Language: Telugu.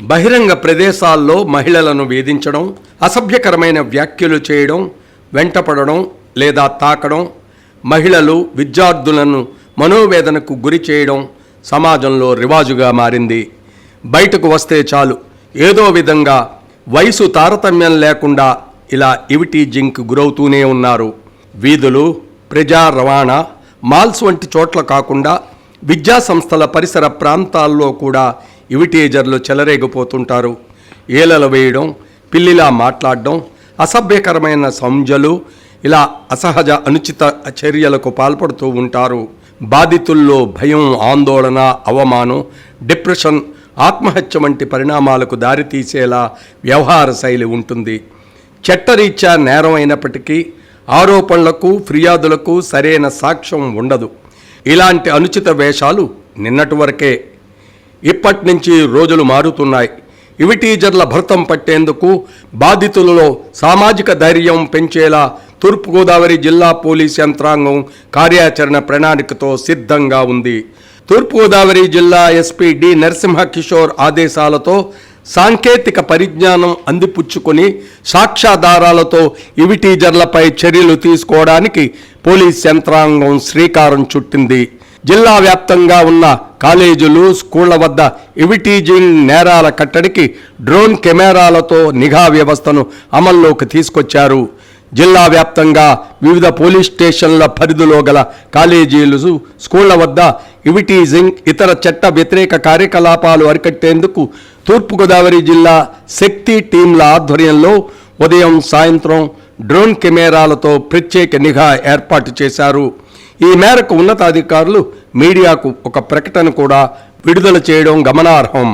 బహిరంగ ప్రదేశాల్లో మహిళలను వేధించడం, అసభ్యకరమైన వ్యాఖ్యలు చేయడం, వెంటపడడం లేదా తాకడం, మహిళలు విద్యార్థులను మనోవేదనకు గురి చేయడం సమాజంలో రివాజుగా మారింది. బయటకు వస్తే చాలు ఏదో విధంగా వయసు తారతమ్యం లేకుండా ఇలా ఇవిటీజింగ్కి గురవుతూనే ఉన్నారు. వీధులు, ప్రజా రవాణా, మాల్స్ వంటి చోట్ల కాకుండా విద్యా సంస్థల పరిసర ప్రాంతాల్లో కూడా ఇవిటీజర్లు చెలరేగిపోతుంటారు. ఏలలు వేయడం, పిల్లిలా మాట్లాడడం, అసభ్యకరమైన సంజ్ఞలు, ఇలా అసహజ అనుచిత చర్యలకు పాల్పడుతూ ఉంటారు. బాధితుల్లో భయం, ఆందోళన, అవమానం, డిప్రెషన్, ఆత్మహత్య వంటి పరిణామాలకు దారితీసేలా వ్యవహార శైలి ఉంటుంది. చట్టరీత్యా నేరం అయినప్పటికీ ఆరోపణలకు, ఫిర్యాదులకు సరైన సాక్ష్యం ఉండదు. ఇలాంటి అనుచిత వేషాలు నిన్నటి వరకే. ఇప్పటి నుంచి రోజులు మారుతున్నాయి. ఇవిటీజర్ల భర్తం పట్టేందుకు బాధితులలో సామాజిక ధైర్యం పెంచేలా తూర్పుగోదావరి జిల్లా పోలీస్ యంత్రాంగం కార్యాచరణ ప్రణాళికతో సిద్ధంగా ఉంది. తూర్పుగోదావరి జిల్లా ఎస్పీ డి నరసింహ కిషోర్ ఆదేశాలతో సాంకేతిక పరిజ్ఞానం అందిపుచ్చుకొని సాక్ష్యాధారాలతో ఇవిటీజర్లపై చర్యలు తీసుకోవడానికి పోలీస్ యంత్రాంగం శ్రీకారం చుట్టింది. జిల్లా వ్యాప్తంగా ఉన్న కాలేజీలు, స్కూళ్ల వద్ద ఇవిటీజింగ్ నేరాల కట్టడికి డ్రోన్ కెమెరాలతో నిఘా వ్యవస్థను అమల్లోకి తీసుకొచ్చారు. జిల్లా వ్యాప్తంగా వివిధ పోలీస్ స్టేషన్ల పరిధిలో గల కాలేజీలు, స్కూళ్ల వద్ద ఇవిటీజింగ్, ఇతర చట్ట వ్యతిరేక కార్యకలాపాలు అరికట్టేందుకు తూర్పుగోదావరి జిల్లా శక్తి టీంల ఆధ్వర్యంలో ఉదయం, సాయంత్రం డ్రోన్ కెమెరాలతో ప్రత్యేక నిఘా ఏర్పాటు చేశారు. ఈ మేరకు ఉన్నతాధికారులు మీడియాకు ఒక ప్రకటన కూడా విడుదల చేయడం గమనార్హం.